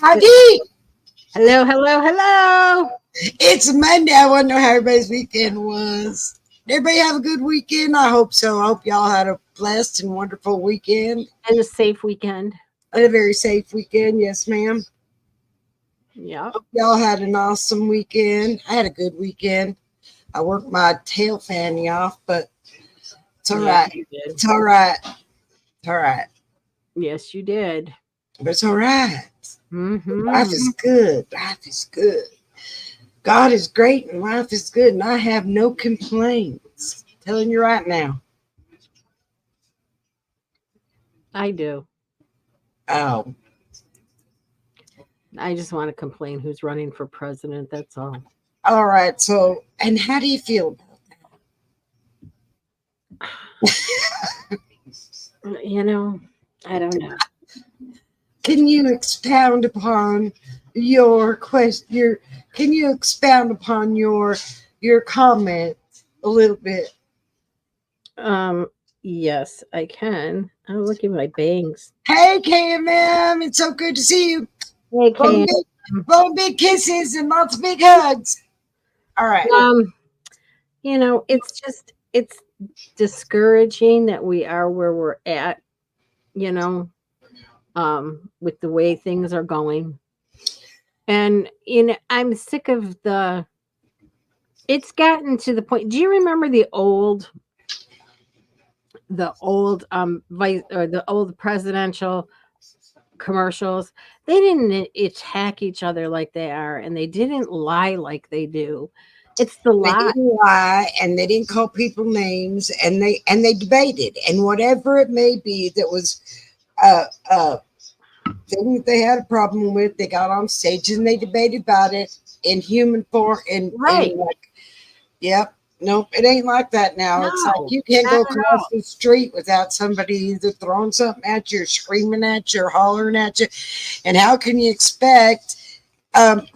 Adi, Hello, hello, hello. it's Monday. I want to know how everybody's weekend was. Did everybody have a good weekend? I hope so. I hope y'all had a blessed and wonderful weekend And a safe weekend. and a very safe weekend. Yes, ma'am. Yep. Hope y'all had an awesome weekend. I had a good weekend. I worked my tail fanny off, but it's all Yes, right. you did. It's all right. It's all right. Yes, you did. But it's all right. Life Mm-hmm. is good. Life is good. God is great and life is good, and I have no complaints. Telling you right now. I do. Oh, I just want to complain who's running for president. That's all. all right. So, and how do you feel about You know, I don't know. Can you expound upon your question? Can you expound upon your comment a little bit? Um, yes, I can. Oh, look at my bangs. Hey, KMM, it's so good to see you. Hey, Blowing Cam. big, blowing big kisses and lots of big hugs. All right. Um, it's discouraging that we are where we're at, you know, with the way things are going. And I'm sick of it's gotten to the point. Do you remember the old vice or the old presidential commercials? They didn't attack each other like they are, and they didn't lie like they do. It's the They lie. didn't lie and they didn't call people names and they debated and whatever it may be that was uh thing that they had a problem with, they got on stage and they debated about it in human form in Right. like, yep, nope, it ain't like that now. It's like No, you can't not go at across all. the street without somebody either throwing something at you or screaming at you or hollering at you. And how can you expect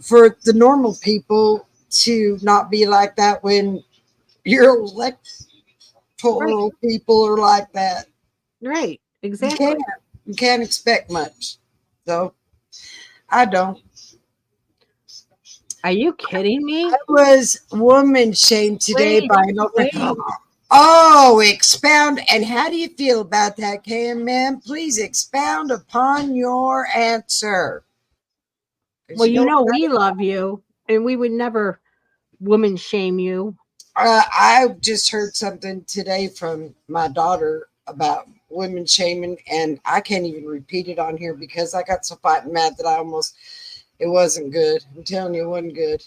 for the normal people to not be like that when your Right. electoral people are like that? Right. You Exactly. can't. You can't expect much. So I don't. Are you kidding I me? was woman shamed today Wait, by an old. wait. Oh, expound. And how do you feel about that, KMM? Please expound upon your answer. Because Well, you know, we love you, and we would never woman shame you. I just heard something today from my daughter about women shaming, and I can't even repeat it on here because I got so fighting mad that I almost, it wasn't good. I'm telling you, it wasn't good.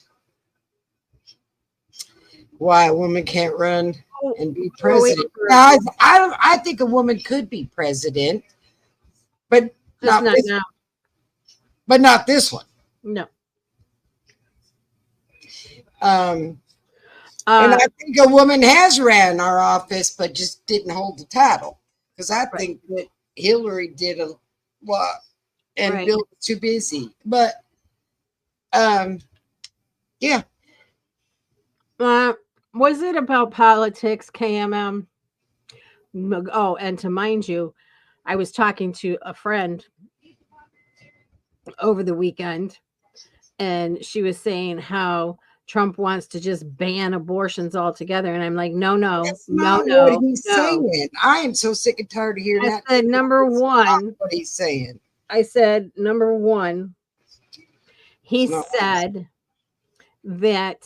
Why a woman can't run Oh, and be we're waiting president. for Now, I think a woman could be president, but just not not this, now. but not this one. No. Um, and Uh, I think a woman has ran our office, but just didn't hold the title. Because I right, think that Hillary did a lot, and right. Bill was too busy. But um, yeah, Uh, was it about politics, KMM? Oh, and to mind you, I was talking to a friend over the weekend, and she was saying how Trump wants to just ban abortions altogether. And I'm like, no, no, that's no, not what no, he's no. saying. I am so sick and tired of hearing I that. said, number It's not one, what he's saying. number one, he It's not. said that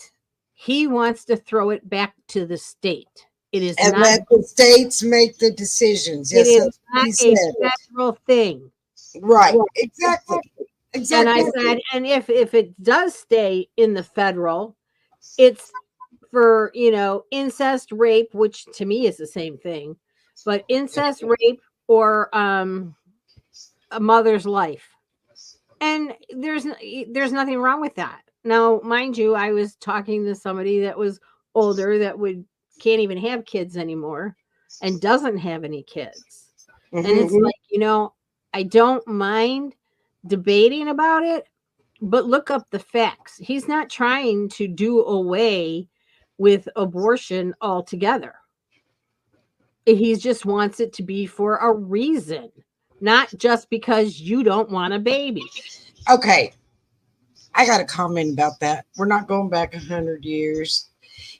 he wants to throw it back to the state. It is And not let the states make the decisions. it Yes, is that's what not he a said. federal thing. Right. Right. Exactly. Exactly. And I Exactly. said, and if it does stay in the federal, it's for, incest, rape, which to me is the same thing, but incest, rape, or a mother's life. And there's nothing wrong with that. Now, mind you, I was talking to somebody that was older that would can't even have kids anymore and doesn't have any kids. And it's Mm-hmm. like, I don't mind debating about it, but look up the facts. He's not trying to do away with abortion altogether. He just wants it to be for a reason, not just because you don't want a baby. Okay, I got a comment about that. We're not going back 100 years.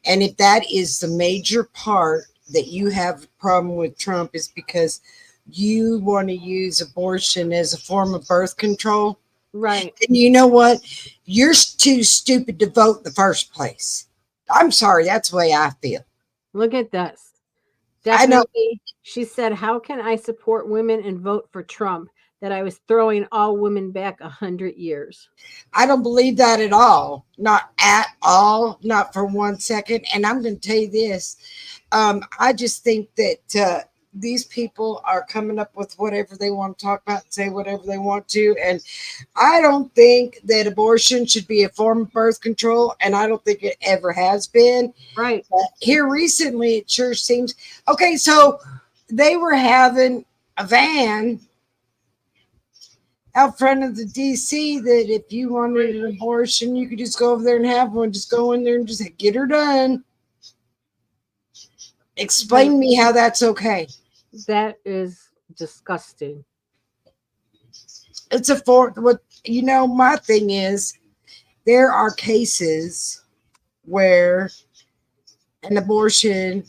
And if that is the major part that you have a problem with Trump is because you want to use abortion as a form of birth control, Right. and you know what? You're too stupid to vote in the first place. I'm sorry, that's the way I feel. Look at this. I know Definitely. She said, how can I support women and vote for Trump? That I was throwing all women back 100 years. I don't believe that at all. Not at all. Not for 1 second. And I'm going to tell you this. I just think that these people are coming up with whatever they want to talk about and say whatever they want to. And I don't think that abortion should be a form of birth control. And I don't think it ever has been. Right. But here recently, it sure seems. Okay, so they were having a van out front of the DC that if you wanted an abortion, you could just go over there and have one. Just go in there and just get her done. Explain to me how that's okay. That is disgusting. It's a for what you know. My thing is, there are cases where an abortion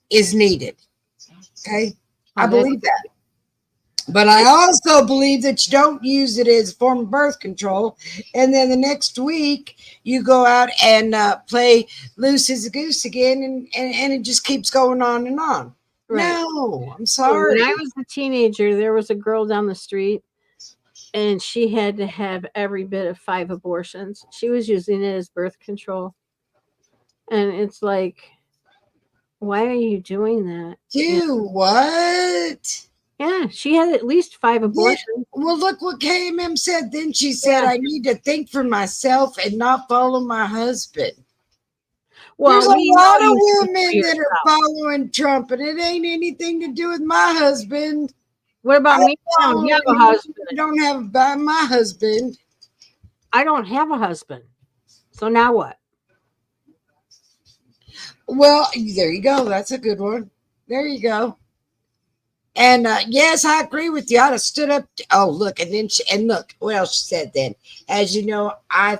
is needed. Okay, I believe that. But I also believe that you don't use it as a form of birth control. And then the next week, you go out and play loose as a goose again, and it just keeps going on and on. Right. No, I'm sorry. When I was a teenager, there was a girl down the street, and she had to have every bit of 5 abortions. She was using it as birth control. And it's like, why are you doing that? Do what? Yeah, she had at least 5 Yeah, abortions. well, look what KMM said. Then she said, Yeah. I need to think for myself and not follow my husband. Well, There's a we lot know of you think for women that are yourself. following Trump, and it ain't anything to do with my husband. What about me? I don't have a husband. I don't have by my husband. I don't have a husband. So now what? Well, there you go. That's a good one. There you go. And yes, I agree with you. I'd have stood up. Oh, look, and then and look what else she said. Then, as you know, I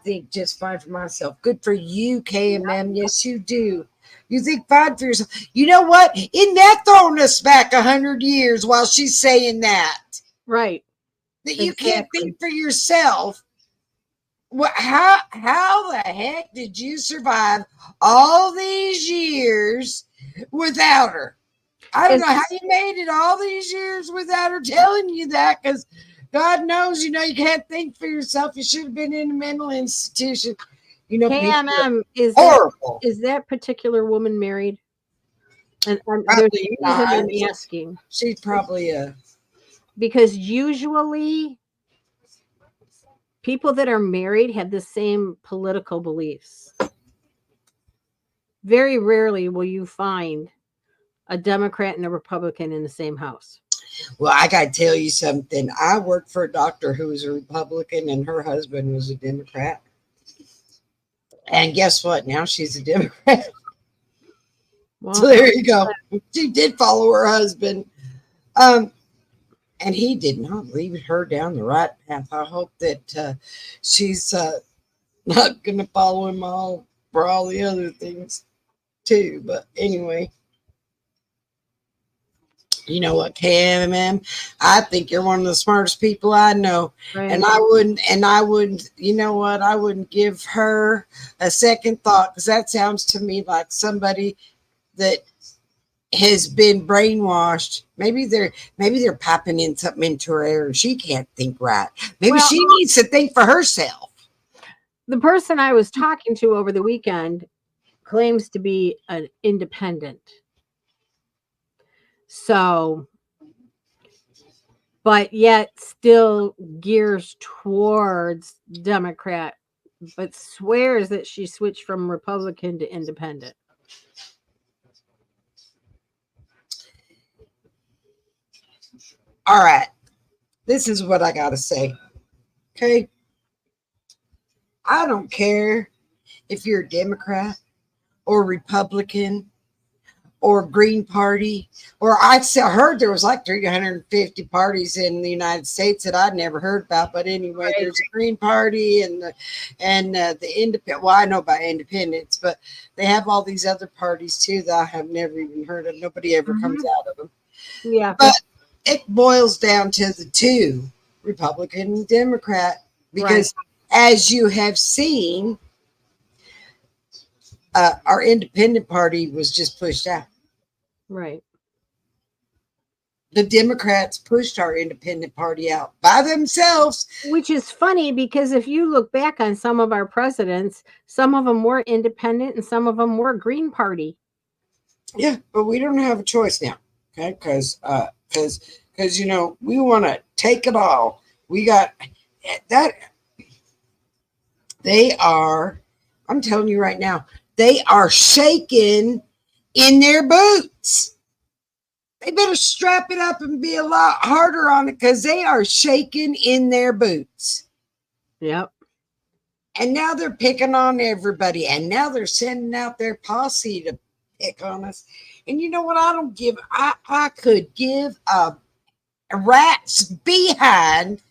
think just fine for myself. Good for you, KMM. Yes, you do. You think fine for yourself. You know what? Isn't that throwing us back 100 years while she's saying that? Right. That you can't Exactly. think for yourself. What? How the heck did you survive all these years without her? I don't know how you made it all these years without her telling you that, because God knows, you can't think for yourself. You should have been in a mental institution. People are KMM, horrible. is that particular woman married? And there's a Probably reason not. I'm asking. She's probably a. Because usually people that are married have the same political beliefs. Very rarely will you find a Democrat and a Republican in the same house. Well, I got to tell you something. I worked for a doctor who was a Republican, and her husband was a Democrat. And guess what? Now she's a Democrat. Well, So there you go. She did follow her husband. And he did not lead her down the right path. I hope that she's not going to follow him all for all the other things too. But anyway, you know what, KMM? I think you're one of the smartest people I know. right. And I wouldn't, you know what? I wouldn't give her a second thought, because that sounds to me like somebody that has been brainwashed. Maybe they're piping in something into her ear and she can't think right. Maybe she needs to think for herself. The person I was talking to over the weekend claims to be an independent. So, but yet still gears towards Democrat, but swears that she switched from Republican to independent. All right. This is what I got to say. Okay. I don't care if you're a Democrat or Republican or Green Party, or heard there was like 350 parties in the United States that I'd never heard about. But anyway, Right. there's a Green Party and the Independent. Well, I know about Independents, but they have all these other parties too that I have never even heard of. Nobody ever comes out of them. Yeah. But it boils down to the two, Republican and Democrat, because as you have seen, our independent party was just pushed out. Right. The Democrats pushed our independent party out by themselves. Which is funny because if you look back on some of our presidents, some of them were independent and some of them were Green Party. Yeah, but we don't have a choice now, okay? Because you know we want to take it all. We got that. They are. I'm telling you right now, they are shaking in their boots. They better strap it up and be a lot harder on it because they are shaking in their boots. Yep. And now they're picking on everybody. And now they're sending out their posse to pick on us. And you know what? I could give a rat's behind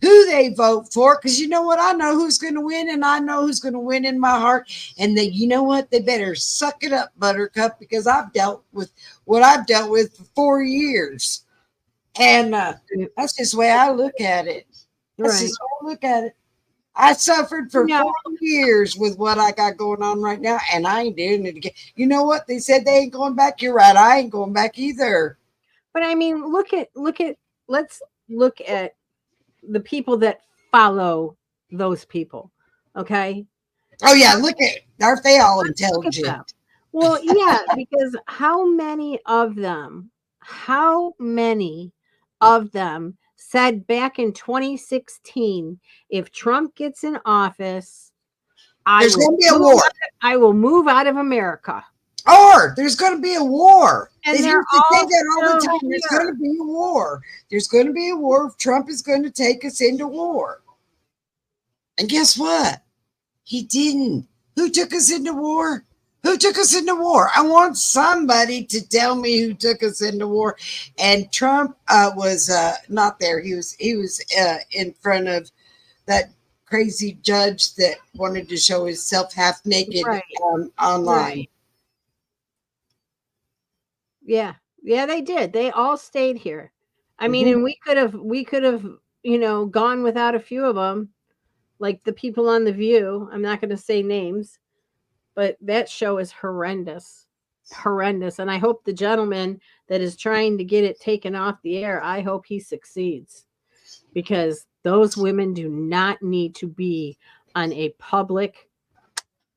who they vote for, because you know what? I know who's going to win, and I know who's going to win in my heart. And you know what? They better suck it up, Buttercup, because I've dealt with what I've dealt with for 4 years. And that's just the way I look at it. That's just the way I look at it. I suffered for 4 years with what I got going on right now, and I ain't doing it again. You know what? They said they ain't going back. You're right. I ain't going back either. But I mean, let's look at the people that follow those people. Okay. Oh yeah, aren't they all intelligent? Well, yeah, because how many of them said back in 2016, if Trump gets in office, there's going to be a war. I will move out of America. Or there's going to be a war. And they they're used to say that all the still time. There's here. going to be a war. There's going to be a war. Trump is going to take us into war. And guess what? He didn't. Who took us into war? Who took us into war? I want somebody to tell me who took us into war. And Trump was not there. He was in front of that crazy judge that wanted to show himself half naked online. Right. Yeah, they did. They all stayed here. I mean, and we could have, you know, gone without a few of them, like the people on The View. I'm not going to say names, but that show is horrendous. And I hope the gentleman that is trying to get it taken off the air, I hope he succeeds, because those women do not need to be on a public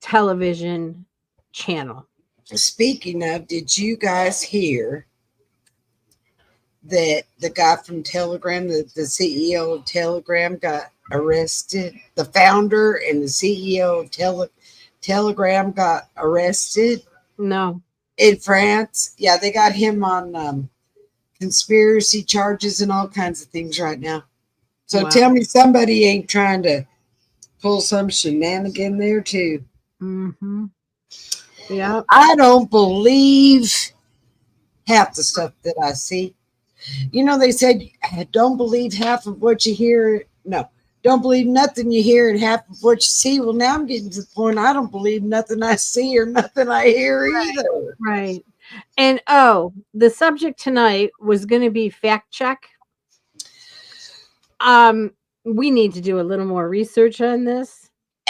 television channel. Speaking of, did you guys hear that the guy from Telegram, the CEO of Telegram, got arrested? The founder and the CEO of Telegram got arrested? No. In France? Yeah, they got him on conspiracy charges and all kinds of things right now. So tell me somebody ain't trying to pull some shenanigan there too. Mm-hmm. Yeah. I don't believe half the stuff that I see. You know, they said, don't believe half of what you hear. No, don't believe nothing you hear and half of what you see. Well, now I'm getting to the point I don't believe nothing I see or nothing I hear either. Right. And the subject tonight was going to be fact check. We need to do a little more research on this.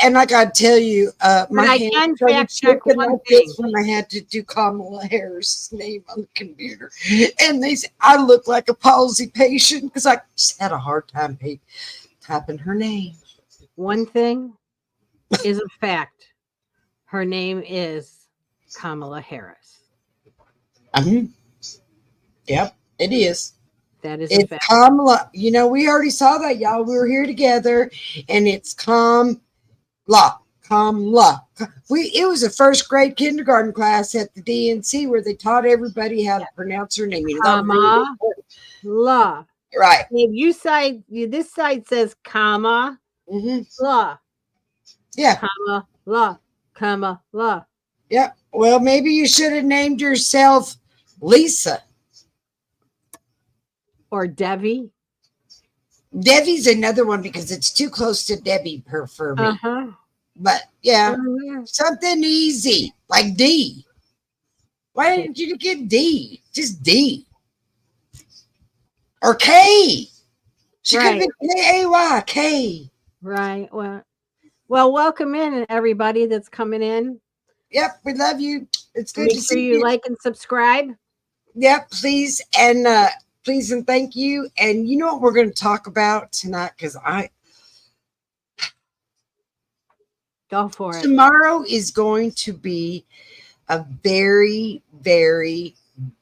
And I got to tell you, my I can fact check one like thing. this when I had to do Kamala Harris' name on the computer. And they said I look like a palsy patient because I just had a hard time typing her name. One thing is a fact. Her name is Kamala Harris. Yep, it is. That is it's a fact. Kamala. You know, we already saw that, y'all. We were here together, and it's Kamala. It was a first grade kindergarten class at the DNC where they taught everybody how to pronounce her name. Kamala. Right. If this side says comma, la. Yeah. Kamala. Yep. Well, maybe you should have named yourself Lisa. Or Debbie. Debbie's another one because it's too close to Debbie for me. Uh-huh. But yeah, Uh-huh. something easy like D. Why didn't you get D? Just D. Or K. She could have Right. been K-A-Y, K. Right. Well, welcome in everybody that's coming in. Yep, we love you. It's good Make to sure see you you. like and subscribe. Yep, please and thank you. And you know what we're going to talk about tonight? Because Go for it. tomorrow is going to be a very, very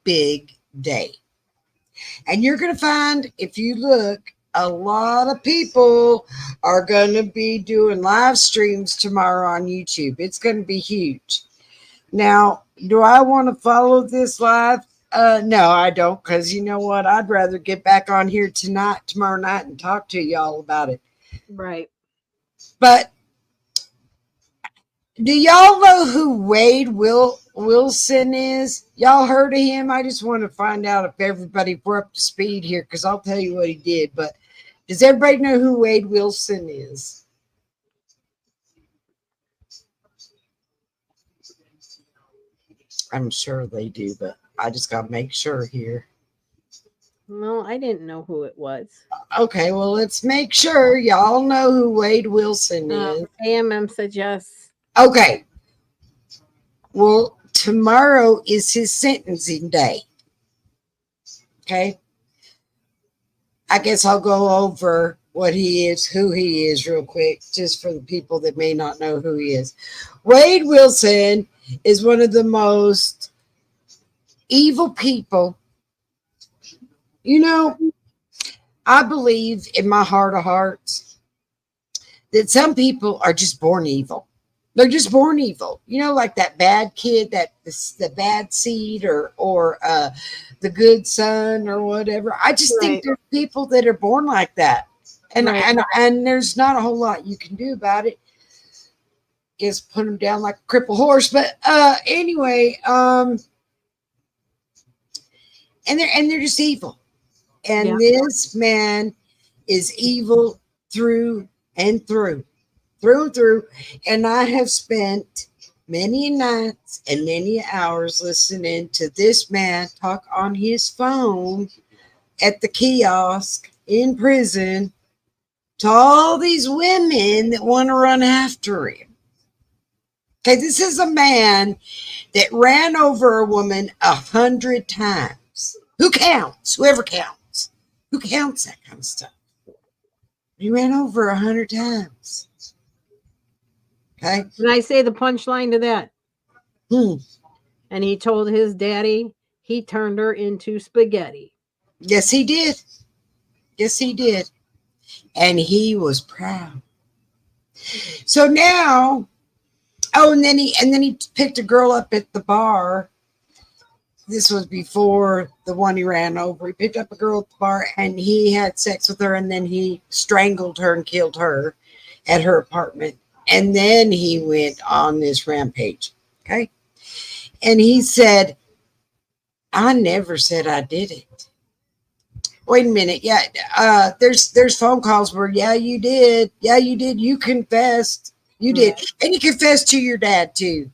big day. And you're going to find, if you look, a lot of people are going to be doing live streams tomorrow on YouTube. It's going to be huge. Now, do I want to follow this live? No, I don't, because you know what? I'd rather get back on here tomorrow night, and talk to y'all about it. Right. But do y'all know who Wade Wilson is? Y'all heard of him? I just want to find out if everybody we're up to speed here, because I'll tell you what he did. But does everybody know who Wade Wilson is? I'm sure they do, but I just got to make sure here. No, I didn't know who it was. Okay, well, let's make sure y'all know who Wade Wilson is. AMM suggests. Okay. Well, tomorrow is his sentencing day. Okay. I guess I'll go over what he is, who he is, real quick, just for the people that may not know who he is. Wade Wilson is one of the most evil people. You know, I believe in my heart of hearts that some people are just born evil. They're just born evil. You know, like that bad kid, the bad seed, or the good son, or whatever. I just think there's people that are born like that, and and there's not a whole lot you can do about it. Guess put them down like a crippled horse. But anyway, and they're just evil. And this man is evil through and through. And I have spent many nights and many hours listening to this man talk on his phone at the kiosk in prison to all these women that want to run after him. Okay, this is a man that ran over a woman 100 times. Who counts? Whoever counts. Who counts that kind of stuff? He ran over 100 times. Okay. Can I say the punchline to that? And he told his daddy he turned her into spaghetti. Yes, he did. Yes, he did. And he was proud. So now, and then he picked a girl up at the bar. This was before the one he ran over. He picked up a girl at the bar and he had sex with her, and then he strangled her and killed her at her apartment. And then he went on this rampage. Okay. And he said, I never said I did it. Wait a minute. Yeah. There's phone calls where, yeah, you did. Yeah, you did. You confessed. You did. And you confessed to your dad too.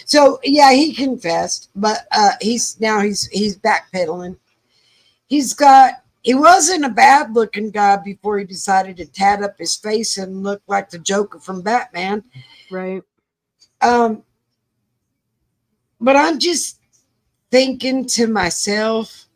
So yeah, he confessed, but he's backpedaling. He wasn't a bad looking guy before he decided to tat up his face and look like the Joker from Batman. Right. But I'm just thinking to myself,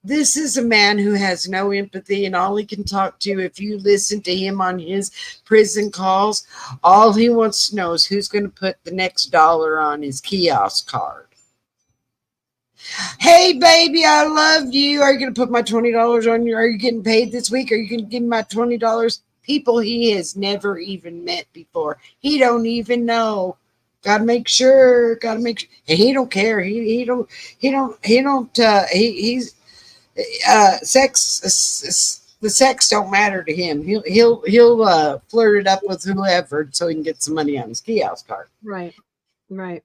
this is a man who has no empathy, and all he can talk to, if you listen to him on his prison calls, all he wants to know is who's going to put the next dollar on his kiosk card. Hey, baby, I love you. Are you going to put my $20 on you? Are you getting paid this week? Are you going to give me my $20? People he has never even met before. He don't even know. Gotta make sure. And he don't care. He's sex The sex don't matter to him. He'll flirt it up with whoever so he can get some money on his kiosk card. Right. Right.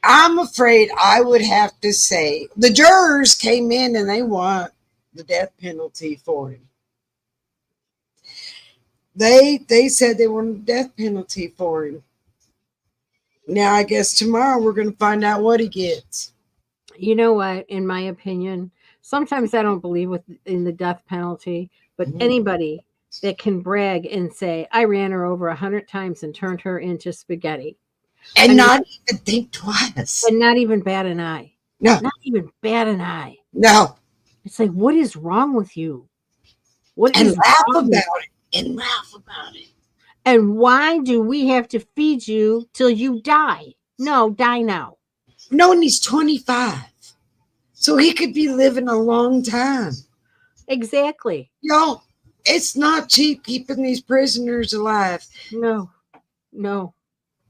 I'm afraid I would have to say the jurors came in and they want the death penalty for him. They said they wanted the death penalty for him. Now I guess tomorrow we're going to find out what he gets. You know what? In my opinion, sometimes I don't believe in the death penalty, but Mhm. anybody that can brag and say, I ran her over 100 times and turned her into spaghetti And I mean- not even think twice. and not even bat an eye. No, Not even bat an eye. no. It's like, what is wrong with you? What And is laugh wrong with- about it. And laugh about it. And why do we have to feed you till you die? No, die now. No, and he's 25. So he could be living a long time. Exactly. Y'all, it's not cheap keeping these prisoners alive. No,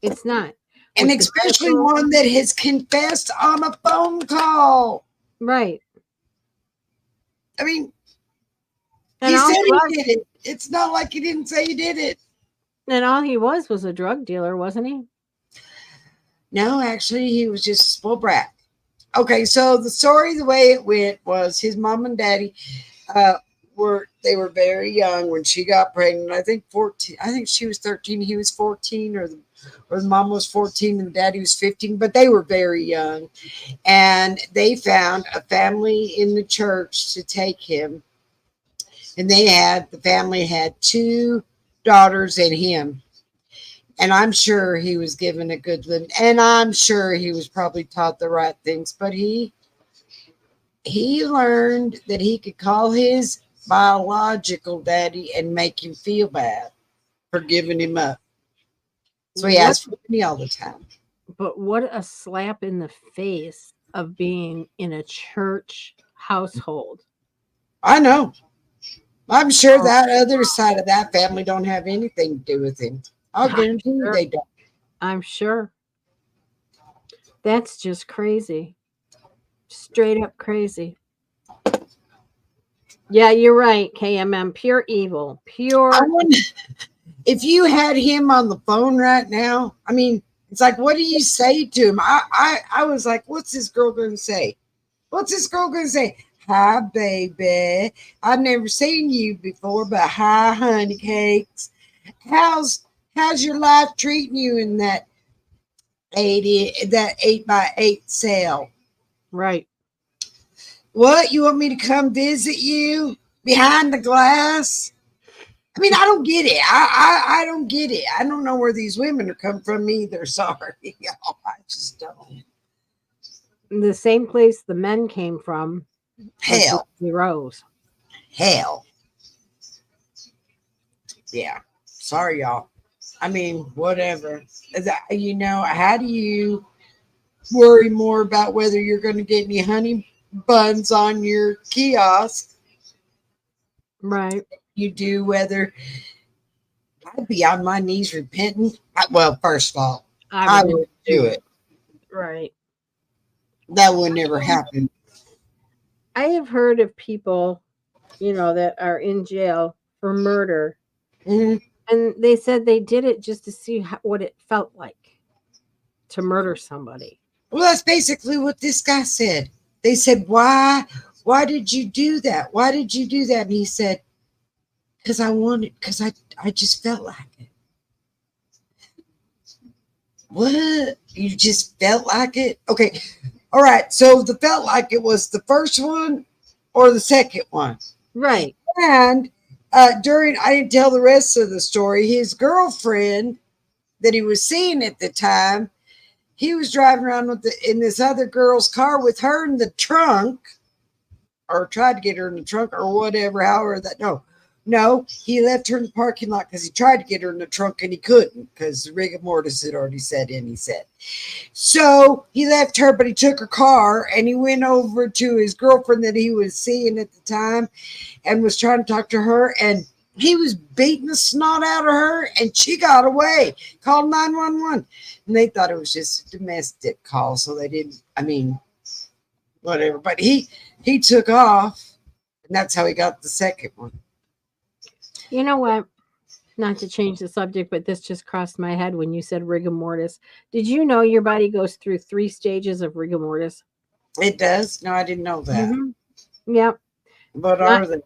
it's not. And With the especially federal- one that has confessed on a phone call. Right. I mean, And he all said he was, he did it. It's not like he didn't say he did it. and all he was a drug dealer, wasn't he? No, actually, he was just a spoiled brat. Okay, so the story, the way it went was his mom and daddy were very young when she got pregnant. I think 14. I think she was 13. He was 14, or the mom was 14 and the daddy was 15. But they were very young, and they found a family in the church to take him. And the family had 2 daughters and him. And I'm sure he was given a good living. And I'm sure he was probably taught the right things. But he learned that he could call his biological daddy and make him feel bad for giving him up. So he asked for money all the time. But what a slap in the face of being in a church household. I know. I'm sure that other side of that family don't have anything to do with him. I'll guarantee you they don't. I'm sure. That's just crazy. Straight up crazy. Yeah, you're right, KMM. Pure evil. Pure. I wonder if you had him on the phone right now. I mean, it's like, what do you say to him? I was like, what's this girl going to say? What's this girl going to say? Hi, baby. I've never seen you before, but hi, honey cakes. How's your life treating you in that 8x8 cell? Right. What? You want me to come visit you behind the glass? I mean, I don't get it. I don't get it. I don't know where these women are coming from either. Sorry. I just don't. The same place the men came from. Hell. Rose. Hell. Yeah. Sorry, y'all. I mean, whatever. How do you worry more about whether you're going to get any honey buns on your kiosk? Right. You do whether I'd be on my knees repenting. Well, first of all, I would do it. Right. That would never happen. I have heard of people, that are in jail for murder. Mhm. And they said they did it just to see what it felt like to murder somebody. Well, that's basically what this guy said. They said, why did you do that? Why did you do that? And he said, because I just felt like it. What? You just felt like it? Okay. All right. So the felt like it was the first one or the second one. Right. And I didn't tell the rest of the story, his girlfriend that he was seeing at the time, he was driving around in this other girl's car with her in the trunk, or tried to get her in the trunk or whatever, No, he left her in the parking lot because he tried to get her in the trunk and he couldn't because the rigor mortis had already set in, he said. So he left her, but he took her car and he went over to his girlfriend that he was seeing at the time and was trying to talk to her, and he was beating the snot out of her and she got away, called 911. And they thought it was just a domestic call, so they didn't, whatever. But he took off, and that's how he got the second one. You know what? Not to change the subject, but this just crossed my head when you said rigor mortis. Did you know your body goes through 3 stages of rigor mortis? It does? No, I didn't know that. Yep. What Not are they?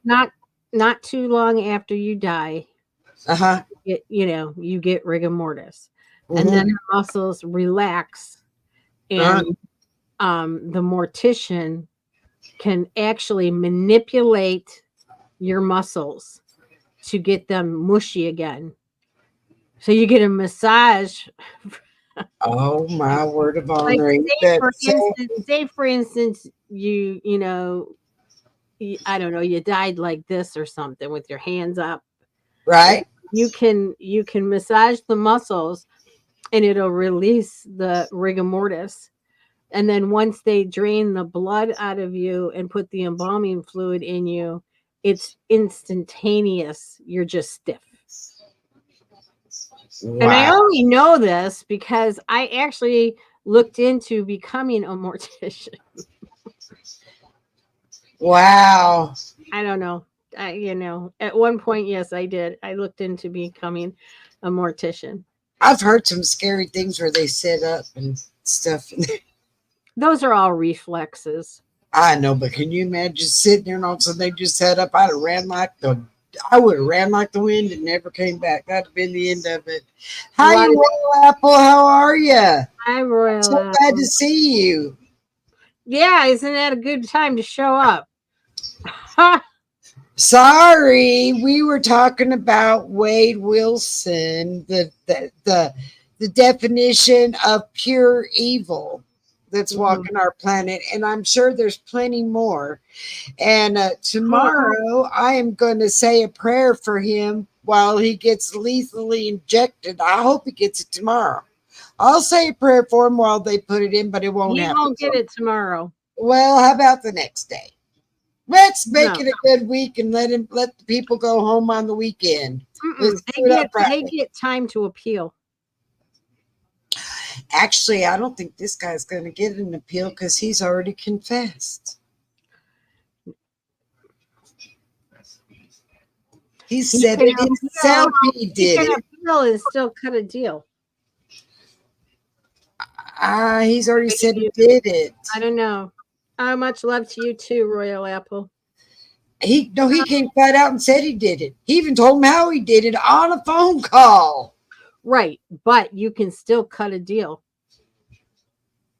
not too long after you die, Uh-huh. you get rigor mortis. Mhm. And then the muscles relax, and the mortician can actually manipulate your muscles to get them mushy again. So you get a massage. Oh my word of Like honor! say for instance, you know, I don't know, you died like this or something with your hands up. Right? You can massage the muscles, and it'll release the rigor mortis. And then once they drain the blood out of you and put the embalming fluid in you, it's instantaneous. You're just stiff. Wow. And I only know this because I actually looked into becoming a mortician. Wow. I don't know. At one point, yes, I did. I looked into becoming a mortician. I've heard some scary things where they sit up and stuff. Those are all reflexes. I know, but can you imagine sitting there and all of a sudden they just sat up? I would have ran like the wind and never came back. That'd have been the end of it. Hi, Royal Apple. How are you? Hi, Royal So Apple. glad to see you. Yeah, isn't that a good time to show up? Sorry, we were talking about Wade Wilson, the definition of pure evil that's walking our planet, and I'm sure there's plenty more. And tomorrow, I am going to say a prayer for him while he gets lethally injected. I hope he gets it tomorrow. I'll say a prayer for him while they put it in, but it won't happen. He won't get it tomorrow. Well, how about the next day? Let's make it a good week and let the people go home on the weekend. They get time to appeal. Actually, I don't think this guy's going to get an appeal because he's already confessed. He said it himself. He did it. Appeal and still cut a deal. He's already said he did it. I don't know. Much love to you too, Royal Apple. He came flat out and said he did it. He even told him how he did it on a phone call. Right, but you can still cut a deal.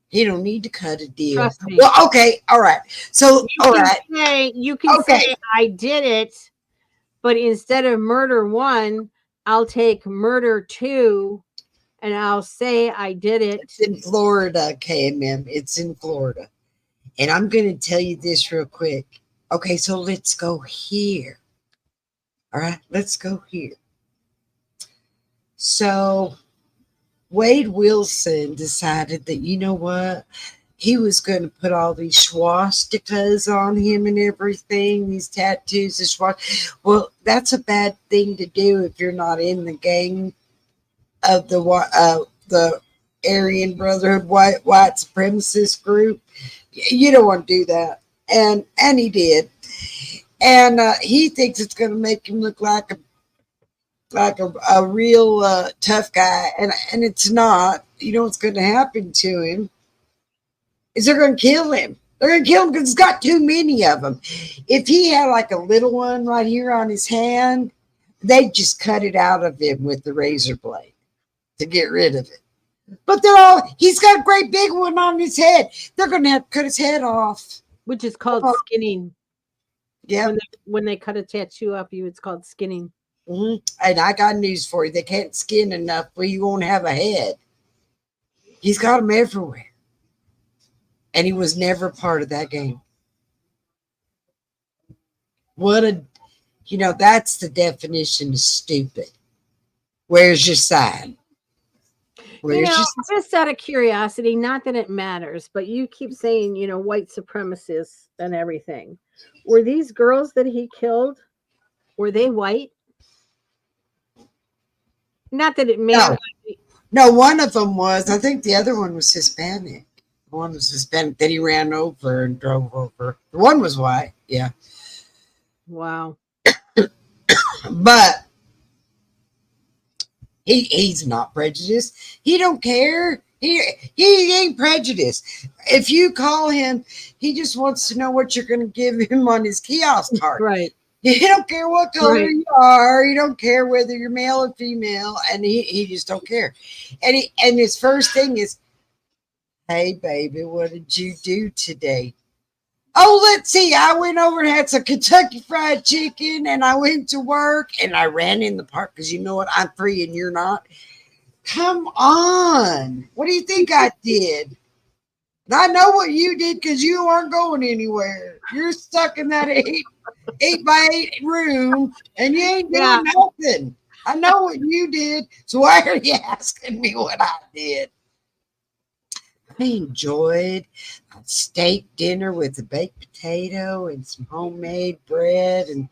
He don't need to cut a deal. Trust me. Well, okay, all right. So, you can say I did it, but instead of murder 1, I'll take murder 2, and I'll say I did it. It's in Florida, KMM. It's in Florida. And I'm going to tell you this real quick. Okay, so let's go here. All right, let's go here. So Wade Wilson decided that, you know what? He was going to put all these swastikas on him and everything, these tattoos. Well, that's a bad thing to do if you're not in the gang of the Aryan Brotherhood, white supremacist group. You don't want to do that. And he did. And he thinks it's going to make him look like a real tough guy. And it's not. You know what's going to happen to him is they're going to kill him. They're going to kill him because he's got too many of them. If he had like a little one right here on his hand, they'd just cut it out of him with the razor blade to get rid of it. But he's got a great big one on his head. They're going to have to cut his head off. Which is called skinning. Yeah. When they cut a tattoo off you, it's called skinning. Mm-hmm. And I got news for you. They can't skin enough where you won't have a head. He's got them everywhere. And he was never part of that game. That's the definition of stupid. Where's your sign? Just out of curiosity, not that it matters, but you keep saying, white supremacists and everything. Were these girls that he killed, were they white? Not that it matters. No, one of them was. I think the other one was Hispanic. One was Hispanic that he ran over and drove over. One was white, yeah. Wow. But he's not prejudiced. He don't care. He ain't prejudiced. If you call him, he just wants to know what you're going to give him on his kiosk card. Right. He don't care what color Right. you are. He don't care whether you're male or female, and he just don't care. And his first thing is, "Hey, baby, what did you do today?" "Oh, let's see. I went over and had some Kentucky Fried Chicken, and I went to work, and I ran in the park because you know what? I'm free and you're not." Come on. What do you think I did? And I know what you did because you aren't going anywhere. You're stuck in that 8x8 room, and you ain't doing Yeah. nothing. I know what you did. So why are you asking me what I did? I enjoyed a steak dinner with a baked potato and some homemade bread. And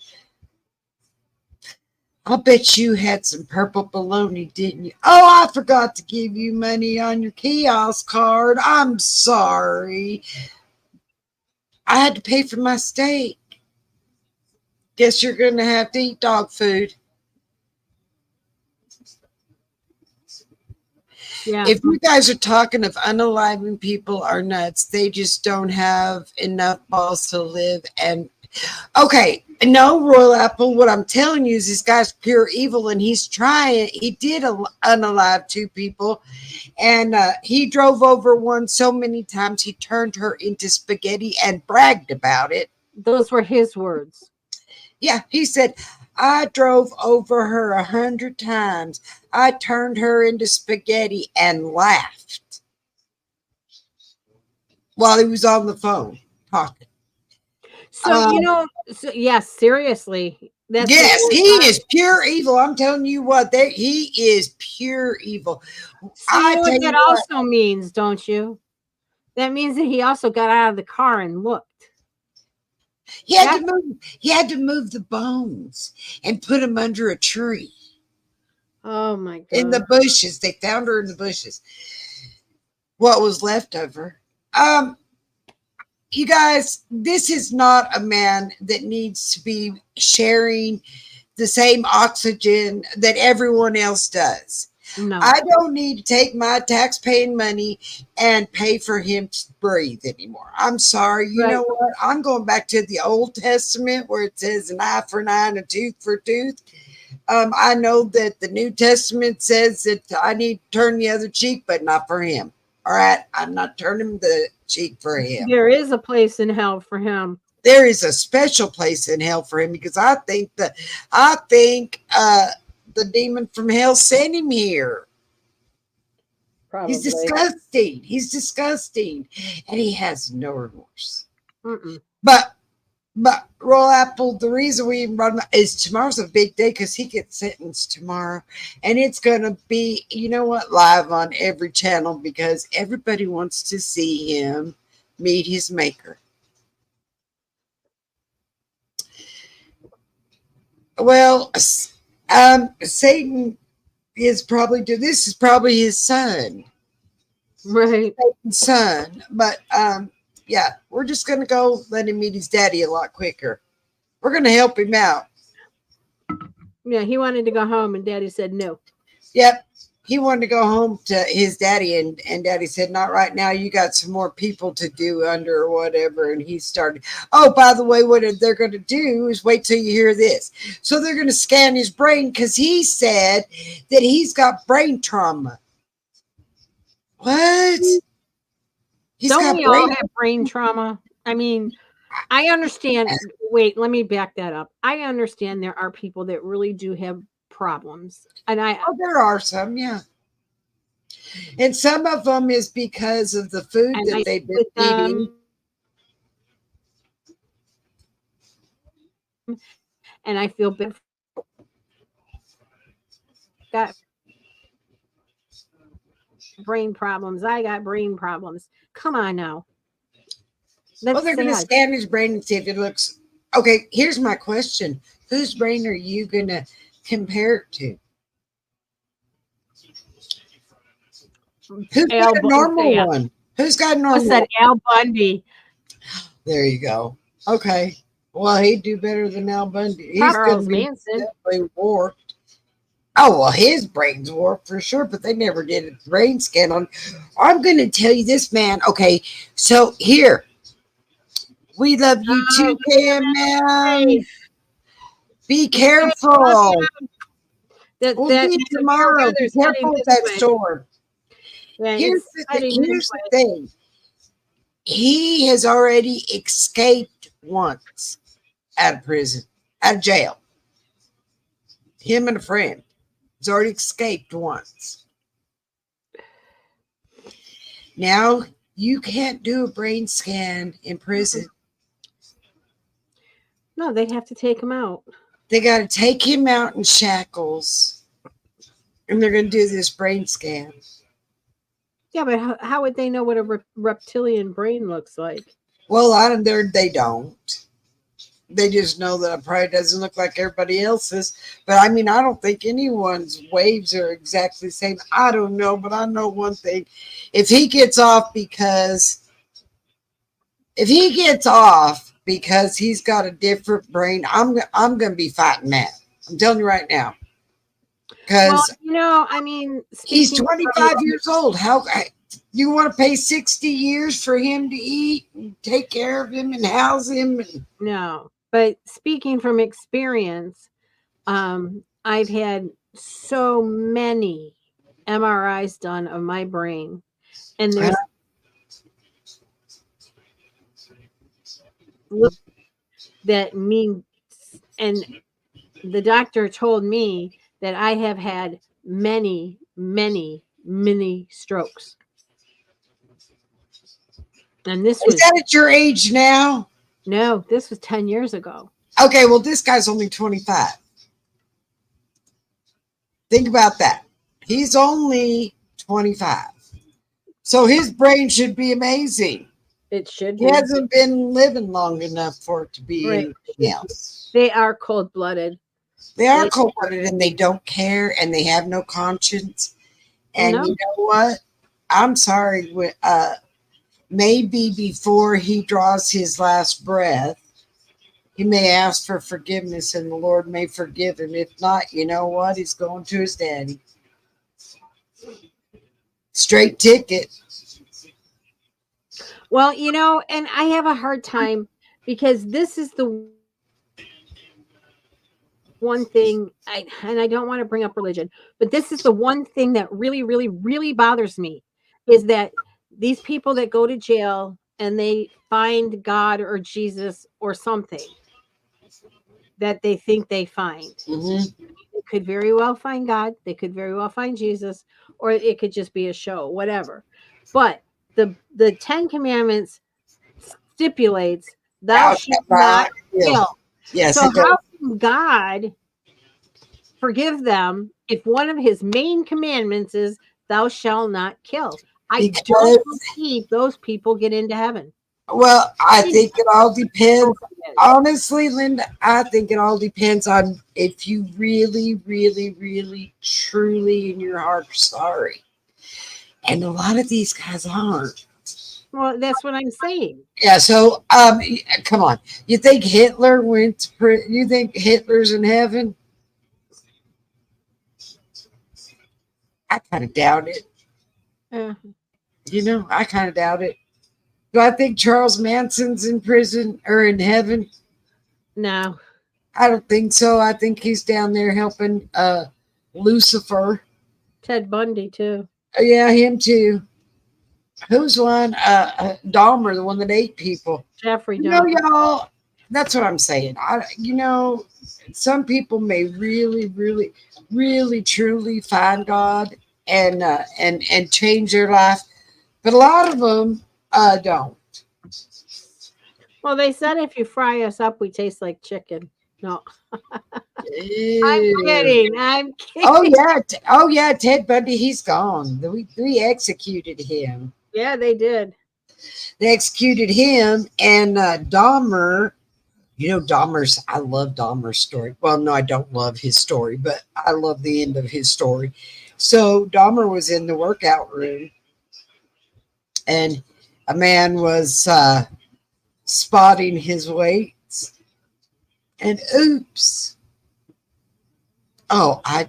I'll bet you had some purple bologna, didn't you? Oh, I forgot to give you money on your kiosk card. I'm sorry. I had to pay for my steak. Guess you're going to have to eat dog food. Yeah. If you guys are talking of unaliving people are nuts, they just don't have enough balls to live. And okay, no, Royal Apple, what I'm telling you is this guy's pure evil, and he's trying. He did unalive 2 people, and he drove over one so many times he turned her into spaghetti and bragged about it. Those were his words. Yeah, he said, "I drove over her 100 times. I turned her into spaghetti," and laughed while he was on the phone talking. So, yes, seriously. That's what Yes, it he was. is pure evil. I'm telling you what, he is pure evil. So you I know tell what you that what, also means, don't you? That means that he also got out of the car and looked. he had to move. He had to move the bones and put them under a tree Oh my God. in the bushes. They found her in the bushes. What was left of her? You guys, this is not a man that needs to be sharing the same oxygen that everyone else does. No. I don't need to take my tax-paying money and pay for him to breathe anymore. I'm sorry. You know what? I'm going back to the Old Testament where it says an eye for an eye and a tooth for a tooth. I know that the New Testament says that I need to turn the other cheek, but not for him. All right? I'm not turning the cheek for him. There is a place in hell for him. There is a special place in hell for him because I think the demon from hell sent him here. Probably. He's disgusting. He's disgusting, and he has no remorse. Mm-mm. But Royal Apple, the reason we even brought him up is tomorrow's a big day because he gets sentenced tomorrow, and it's gonna be, you know what, live on every channel because everybody wants to see him meet his maker. Well, Satan is probably this is probably his son. Right. Satan's son. But yeah, we're just gonna go let him meet his daddy a lot quicker. We're gonna help him out. Yeah, he wanted to go home and Daddy said no. Yep. He wanted to go home to his daddy, and daddy said, "Not right now. You got some more people to do under or whatever." And he started, "Oh, by the way, what they're going to do is wait till you hear this." So they're going to scan his brain because he said that he's got brain trauma. What? Don't we all have brain trauma? I mean, I understand. Wait, let me back that up. I understand there are people that really do have problems. And there are some, yeah. And some of them is because of the food that they've been eating. And I feel bad. Got brain problems. I got brain problems. Come on now. Well, they're going to scan his brain and see if it looks okay. Here's my question: whose brain are you going to compare it to? Who's got a normal one? Who's got I normal? said Al Bundy. There you go. Okay. Well, he'd do better than Al Bundy. He's going Charles to be Manson. definitely warped. Oh, well, his brain's warped for sure, but they never did a brain scan on. I'm going to tell you this, man. Okay. So here, we love you too, KMM. Be careful. That We'll that see you severe tomorrow. Be weather's heading careful with this that way. storm. Yeah, Here's it's the heading this here's the way. thing. He has already escaped once out of prison, out of jail. Him and a friend has already escaped once. Now you can't do a brain scan in prison. No, they'd have to take him out. They got to take him out in shackles, and they're going to do this brain scan. Yeah, but how would they know what a reptilian brain looks like? Well, out of there, they don't. They just know that it probably doesn't look like everybody else's. But I mean, I don't think anyone's waves are exactly the same. I don't know, but I know one thing. If he gets off because he's got a different brain, I'm going to be fighting that. I'm telling you right now. Because I mean, he's speaking 25 years old. How you want to pay 60 years for him to eat and take care of him and house him? No, but speaking from experience, I've had so many MRIs done of my brain, and there's that mean, and the doctor told me that I have had many, many, many strokes. And this Is was that at your age now? no, this was 10 years ago. Okay, well, this guy's only 25. Think about that. He's only 25. So his brain should be amazing. It should He be. hasn't been living long enough for it to be anything else. They are cold-blooded. They are cold-blooded and they don't care and they have no conscience. And you know what? I'm sorry. Maybe before he draws his last breath, he may ask for forgiveness and the Lord may forgive him. If not, you know what? He's going to his daddy. Straight ticket. Well, and I have a hard time because this is the one thing and I don't want to bring up religion, but this is the one thing that really, really, really bothers me is that these people that go to jail and they find God or Jesus or something that they think they find. Mm-hmm. They could very well find God. They could very well find Jesus, or it could just be a show, whatever. But the 10 Commandments stipulates thou shalt not kill. Yes. So how can God forgive them if one of his main commandments is thou shalt not kill? I don't believe those people get into heaven. Well, I think it all depends. Honestly, Linda, I think it all depends on if you really, really, really, truly in your heart are sorry. And a lot of these guys aren't. Well, that's what I'm saying. Yeah, so come on. You think Hitler went to prison? You think Hitler's in heaven? I kind of doubt it. I kind of doubt it. Do I think Charles Manson's in prison or in heaven? No. I don't think so. I think he's down there helping Lucifer. Ted Bundy, too. Yeah, him too. Who's one? Dahmer, the one that ate people. Jeffrey Dahmer. Y'all, that's what I'm saying. Some people may really, really, really, truly find God and change their life, but a lot of them don't. Well, they said if you fry us up, we taste like chicken. No. I'm kidding. Oh yeah, Ted Bundy, he's gone. We executed him. Yeah, they did. They executed him and Dahmer. I love Dahmer's story. Well, no, I don't love his story, but I love the end of his story. So Dahmer was in the workout room and a man was spotting his weights, and oops. Oh, I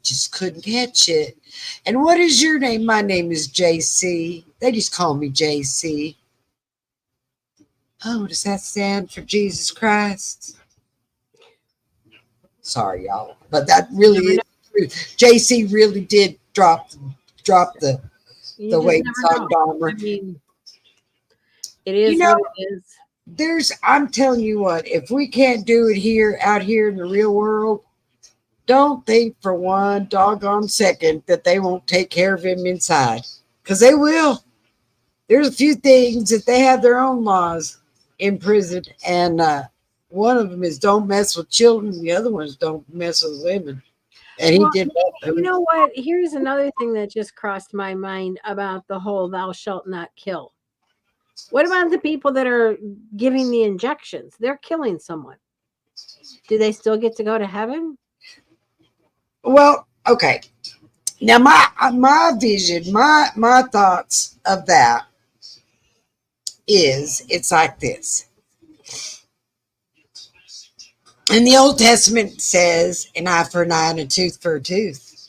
just couldn't catch it. And what is your name? My name is JC. They just call me JC. Oh, does that stand for Jesus Christ? Sorry, y'all, but that really is true. JC really did drop the You the just weights never on know. Dahmer. I mean, it You is know, what it is. I'm telling you what, if we can't do it out here in the real world, don't think for one doggone second that they won't take care of him inside, because they will. There's a few things that they have their own laws in prison, and one of them is don't mess with children. The other one's don't mess with women. And he Well, did both of you them. know what? Here's another thing that just crossed my mind about the whole "thou shalt not kill." What about the people that are giving the injections? They're killing someone. Do they still get to go to heaven? Well, okay. Now my vision, my thoughts of that is it's like this. In the Old Testament says an eye for an eye and a tooth for a tooth.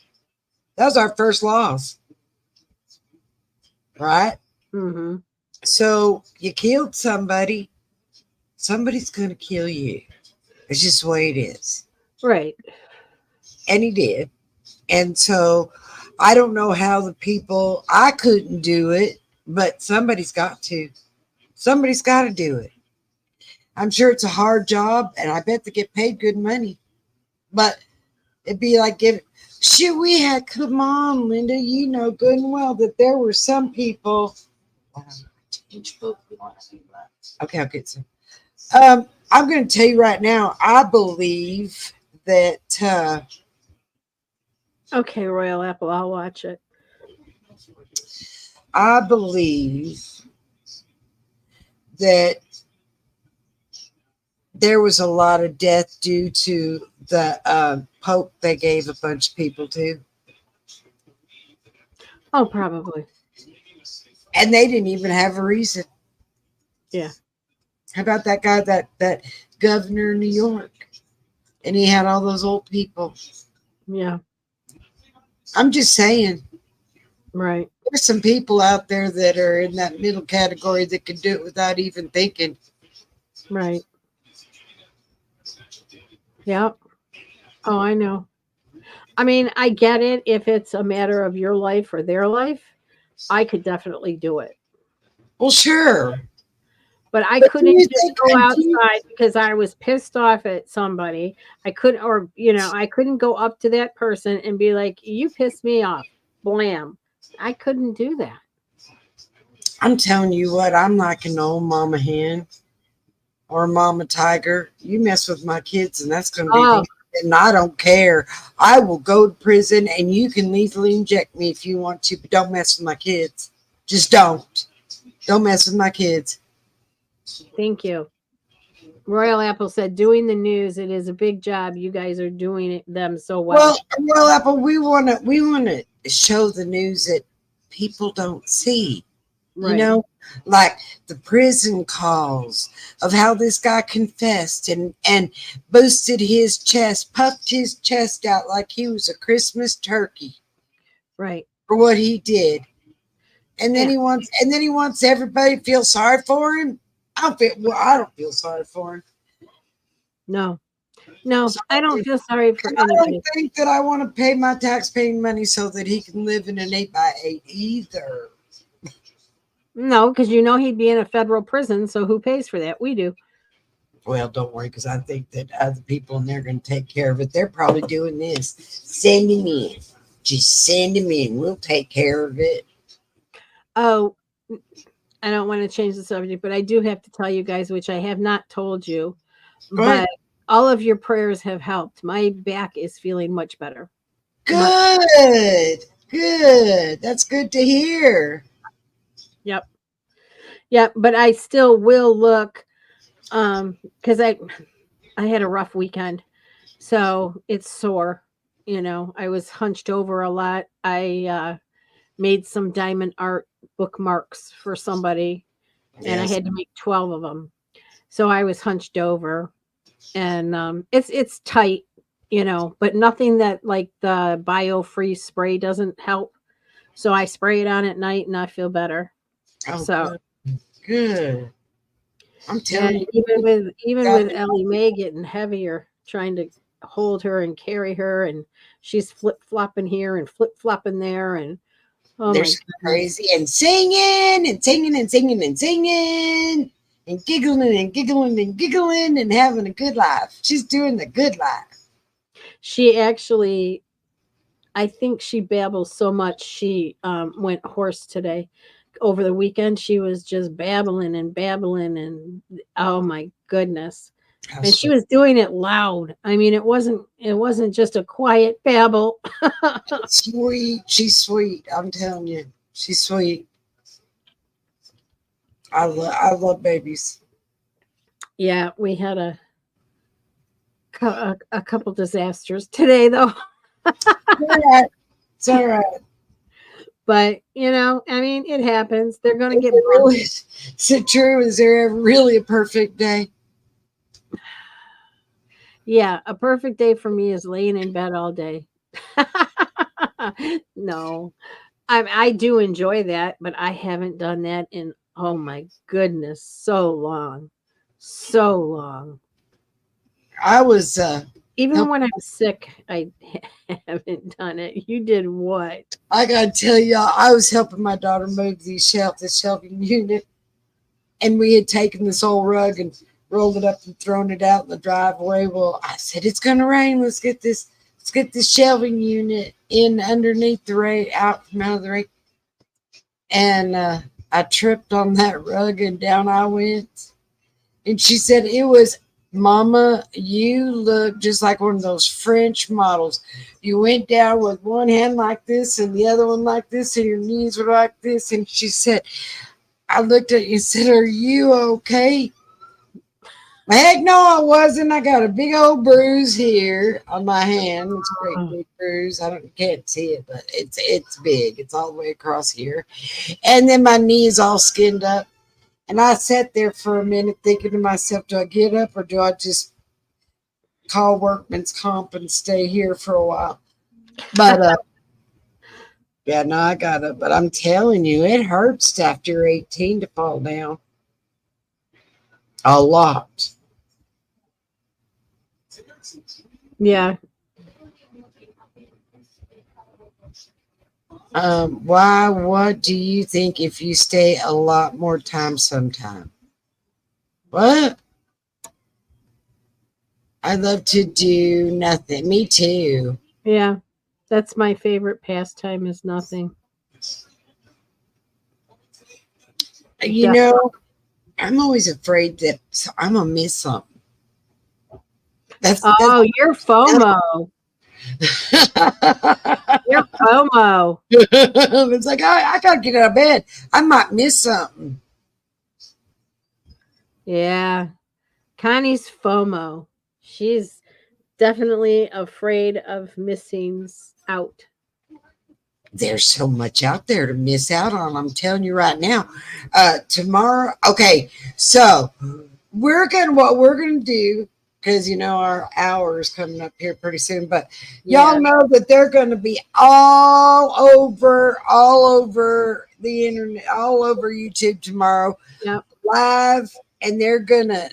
Those are our first laws, right? Mm-hmm. So you killed somebody, somebody's going to kill you. It's just the way it is. Right. And he did. And so I don't know how the people, I couldn't do it, but somebody's got to. Somebody's got to do it. I'm sure it's a hard job, and I bet they get paid good money. But it'd be like shit, we had, come on, Linda, you know good and well that there were some people. Okay, I'll get some. I'm going to tell you right now, I believe that Okay, Royal Apple, I'll watch it. I believe that there was a lot of death due to the Pope they gave a bunch of people to. Oh, probably. And they didn't even have a reason. Yeah. How about that guy, that governor of New York? And he had all those old people. Yeah. I'm just saying. Right. There's some people out there that are in that middle category that can do it without even thinking. Right. Yeah. Oh, I know. I mean, I get it. If it's a matter of your life or their life, I could definitely do it. Well, sure. But I But do couldn't you just think go I do? outside because I was pissed off at somebody. I couldn't, or, I couldn't go up to that person and be like, you pissed me off. Blam. I couldn't do that. I'm telling you what, I'm like an old mama hen or a mama tiger. You mess with my kids, and that's going to be Oh, and I don't care. I will go to prison, and you can lethally inject me if you want to, but don't mess with my kids. Just don't. Don't mess with my kids. thank you. Royal Apple said, doing the news, it is a big job. You guys are doing them so well. Well, Apple, we want to show the news that people don't see. You Right. know, like the prison calls of how this guy confessed and boosted his chest, puffed his chest out like he was a Christmas turkey Right. for what he did. And then Yeah. he wants everybody to feel sorry for him. I don't feel sorry for him. No. No, I don't feel sorry for I don't anybody. think that I want to pay my tax-paying money so that he can live in an 8x8 either. No, because he'd be in a federal prison. So who pays for that? We do. Well, don't worry, because I think that other people in there are going to take care of it. They're probably doing this. Send him in. Just send him in. We'll take care of it. Oh, I don't want to change the subject, but I do have to tell you guys, which I have not told you, Go ahead. but all of your prayers have helped. My back is feeling much better. Good. Good. That's good to hear. Yep. Yep. But I still will look, because I had a rough weekend. So it's sore. I was hunched over a lot. I made some diamond art bookmarks for somebody, and I Yes. had to make 12 of them. So I was hunched over, and it's tight, but nothing that like the BioFreeze spray doesn't help. So I spray it on at night, and I feel better. Oh, So good. Good. I'm yeah, telling you, even with got Ellie Mae getting heavier, trying to hold her and carry her, and she's flip flopping here and flip flopping there, and oh they're my so goodness. crazy and singing and singing and singing and singing and giggling and giggling and giggling and having a good life. She's doing the good life. She actually, I think she babbles so much she went hoarse today. Over the weekend, she was just babbling and babbling, and oh my goodness. How And she sweet. was doing it loud. I mean, it wasn't just a quiet babble. Sweet. She's sweet. I'm telling you, she's sweet. I love babies. Yeah, we had a couple disasters today though. It's all right. It's all right. But, I mean, it happens. They're going to Is get it really, bumpy. is it true? Is there ever really a perfect day? Yeah, a perfect day for me is laying in bed all day. No. I do enjoy that, but I haven't done that in, oh my goodness, so long. So long. I was Even help. when I'm sick, I haven't done it. You did what? I gotta tell y'all, I was helping my daughter move the shelving unit, and we had taken this old rug and rolled it up and thrown it out in the driveway. Well, I said it's gonna rain. Let's get this shelving unit in underneath the rain, out from out of the rain. And I tripped on that rug and down I went. And she said it was, Mama, you look just like one of those French models. You went down with one hand like this and the other one like this, and your knees were like this. And she said, I looked at you and said, are you okay? Heck no, I wasn't. I got a big old bruise here on my hand. It's a great big bruise. Can't see it, but it's big. It's all the way across here. And then my knee is all skinned up. And I sat there for a minute thinking to myself, do I get up or do I just call workman's comp and stay here for a while? But yeah, no, I got up. But I'm telling you, it hurts after you're 18 to fall down. A lot. Yeah. Why? What do you think if you stay a lot more time sometime? What? I love to do nothing. Me too. Yeah. That's my favorite pastime is nothing. You know, I'm always afraid that I'm gonna miss something. Oh, you're FOMO. You're FOMO. It's like I gotta get out of bed. I might miss something. Yeah. Connie's FOMO. She's definitely afraid of missing out. There's so much out there to miss out on. I'm telling you right now. Tomorrow, okay. So what we're gonna do, because our hour is coming up here pretty soon. But y'all know that they're going to be all over the internet, all over YouTube tomorrow, live, and they're gonna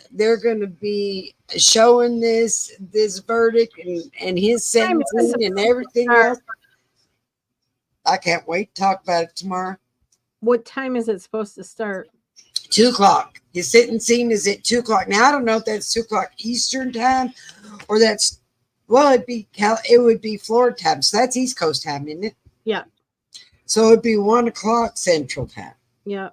be showing this verdict and his sentencing and everything else. I can't wait to talk about it tomorrow. What time is it supposed to start? 2:00. His sentencing is at 2:00. Now I don't know if that's 2:00 Eastern time or it would be Florida time. So that's East Coast time, isn't it? Yeah. So it'd be 1:00 Central time. Yeah.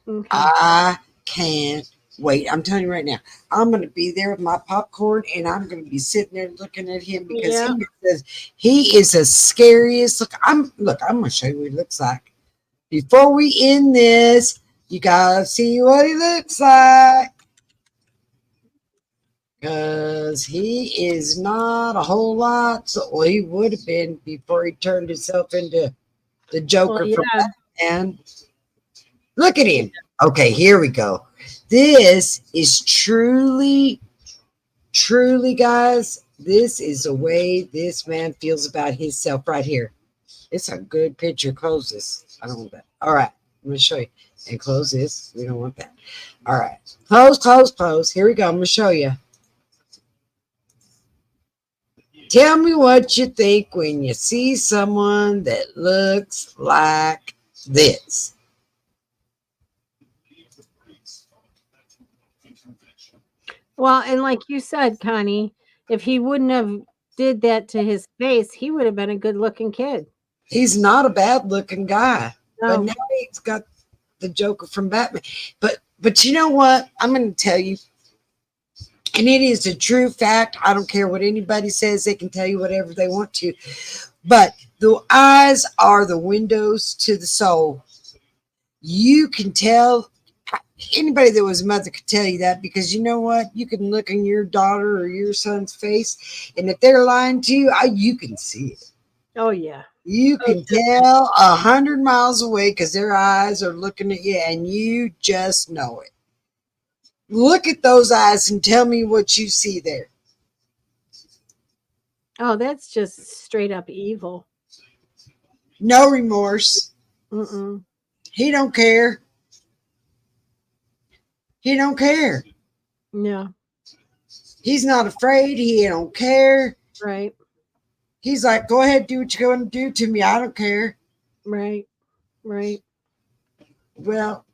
Okay. I can't wait. I'm telling you right now, I'm going to be there with my popcorn and I'm going to be sitting there looking at him because he is the scariest. Look, I'm going to show you what he looks like. Before we end this, you gotta see what he looks like. Because he is not a whole lot. So he would have been before he turned himself into the Joker from And look at him. Okay, here we go. This is truly, guys, this is the way this man feels about himself right here. It's a good picture. Close this. I don't want that. All right, I'm going to show you. And close this. We don't want that. All right. Close, close, close. Here we go. I'm going to show you. Tell me what you think when you see someone that looks like this. Well, and like you said, Connie, if he wouldn't have did that to his face, he would have been a good-looking kid. He's not a bad-looking guy, but No. now he's got the Joker from Batman. But you know what? I'm going to tell you, and it is a true fact. I don't care what anybody says. They can tell you whatever they want to. But the eyes are the windows to the soul. You can tell. Anybody that was a mother could tell you that, because you know what? You can look in your daughter or your son's face, and if they're lying to you, you can see it. Oh yeah. You can tell 100 miles away because their eyes are looking at you, and you just know it. Look at those eyes and tell me what you see there. Oh, that's just straight up evil. No remorse. Mm-mm. He don't care. He don't care. No. He's not afraid. He don't care. Right. He's like, go ahead, do what you're going to do to me. I don't care. Right. Right. Well,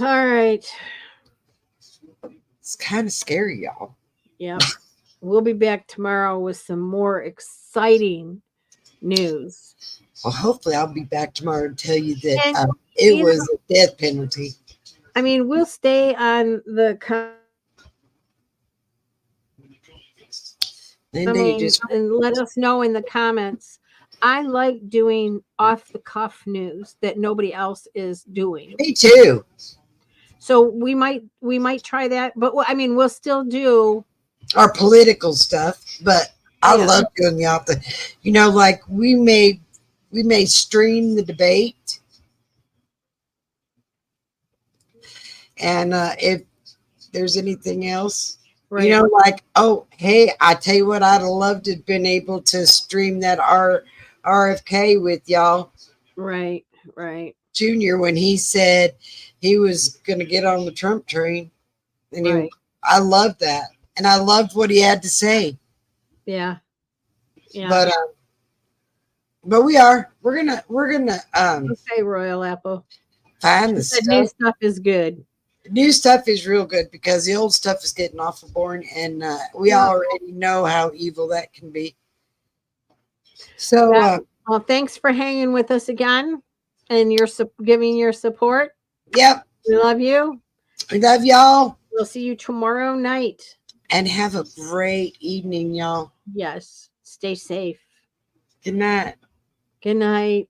All right. it's kind of scary, y'all. Yep. We'll be back tomorrow with some more exciting news. Well, hopefully I'll be back tomorrow to tell you that And, it you was a death penalty. I mean, we'll stay on the and let us know in the comments. I like doing off the cuff news that nobody else is doing. Me too. So we might try that, but I mean, we'll still do our political stuff, but I Yeah. love doing the off the, like we may stream the debate, and if there's anything else, right. like, oh, hey, I tell you what, I'd have loved to have been able to stream that RFK with y'all. Right. Junior, when he said he was going to get on the Trump train, and I loved that, and I loved what he had to say. Yeah. But we're gonna okay, Royal Apple. find the stuff. New stuff is good. New stuff is real good because the old stuff is getting awful boring, and we already know how evil that can be. So, well, thanks for hanging with us again, and you're giving your support. Yep, we love you. We love y'all. We'll see you tomorrow night. And have a great evening, y'all. Yes. Stay safe. Good night. Good night.